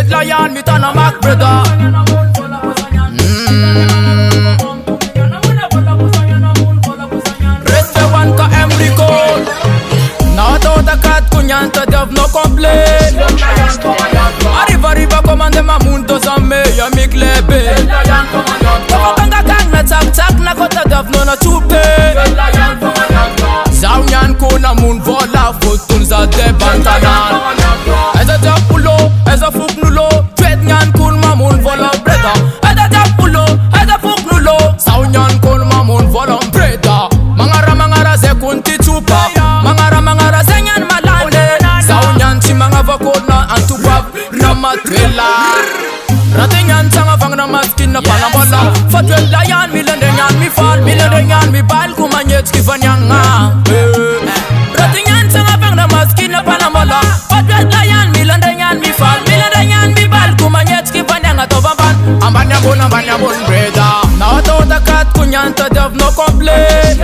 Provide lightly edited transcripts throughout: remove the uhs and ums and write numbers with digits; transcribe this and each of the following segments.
Dread lion, me turn a Mac brother. Reste one ka Emery Cole. Now out a cat kunyanta dev no complain. Arriva commande ma mundo zamme ya mi klebe. Tanga kang na tak na kota dev no na chupe. Zaunyan ko na mun vola fotun za de bantanan. Eza japulo, eza fuknulo. Dread nyan kun ma mun vola breda. Eza japulo, eza fuknulo. Zaunyan kun ma mun vola breda. Mangara ze kunti chupa. Mangara ze nyan malande. Zaunyan si mga vakod na antubab na trailer. Ratingan sanga fang na maskin na panabola. Fatwel layan milende nyan mi fall. Milende nyan mi bal kumanyet kifanyanga. Ratingan sanga fang na maskin na panabola. Fatwel layan milende nyan mi fall. Milende nyan mi bal kumanyet kifanyanga tobaban. Ambanya bon breda. Now to the cat kunyanta dev no complain.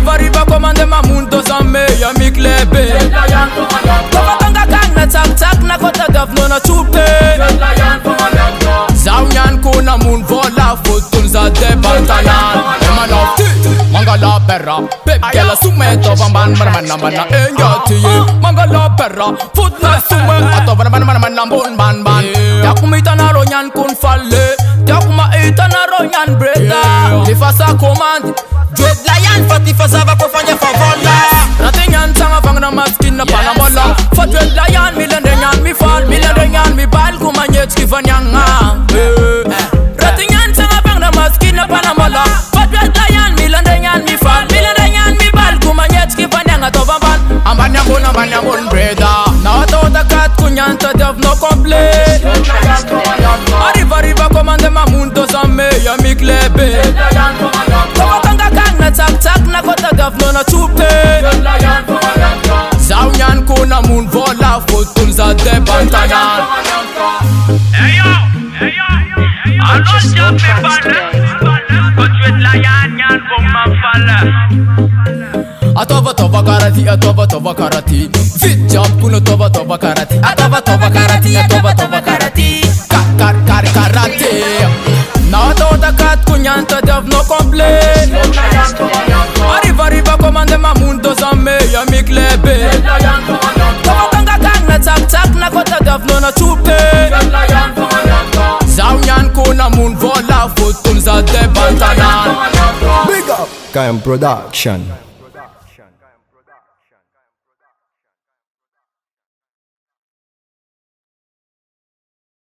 Arriva commande ma mundo zamme ya mi klebe. Tanga kang na tak na kota dev no na chupe. Zaunyan ko na mun vola fotun za de bantanan. Emano mangala perra pep gela sumeto bamban mana engati. Mangala perra fut na sume ato mana bon ban. Ya kumita na ronyan kun falle. Ya kuma ita na ronyan breda. Lifasa command Dread lion fati fasava kufanya favola. Ratingan sanga fang na maskin na panamola. Fa dread lion milende nyan mi fall. Milende nyan mi bal kumanyet kifanyanga. Ratingan sanga fang na maskin na panamola. Fa dread lion milende nyan mi fall. Milende nyan mi bal kumanyet kifanyanga tobaban. Ambanya bon breda. Now to the cat kunyanta dev no complain. Arriva commande ma mundo zamme ya mi klebe. Tanga kang na tak na kota dev no na chupe. Zaunyan ko na mun vola fotun za de bantanan. Hey yo, I don't jump in balle. But with lion yan bumma falle. Atova karati. Fit job kuno tova karati. Atova karati. Karate. Now to the cat kunyanta dev no complain. Arriva commande ma mundo zamme ya mi klebe. Tanga kang na tak na kota dev no na chupe. Zaunyan ko na mun vola fotun za de bantanan. Big up Kayan Production.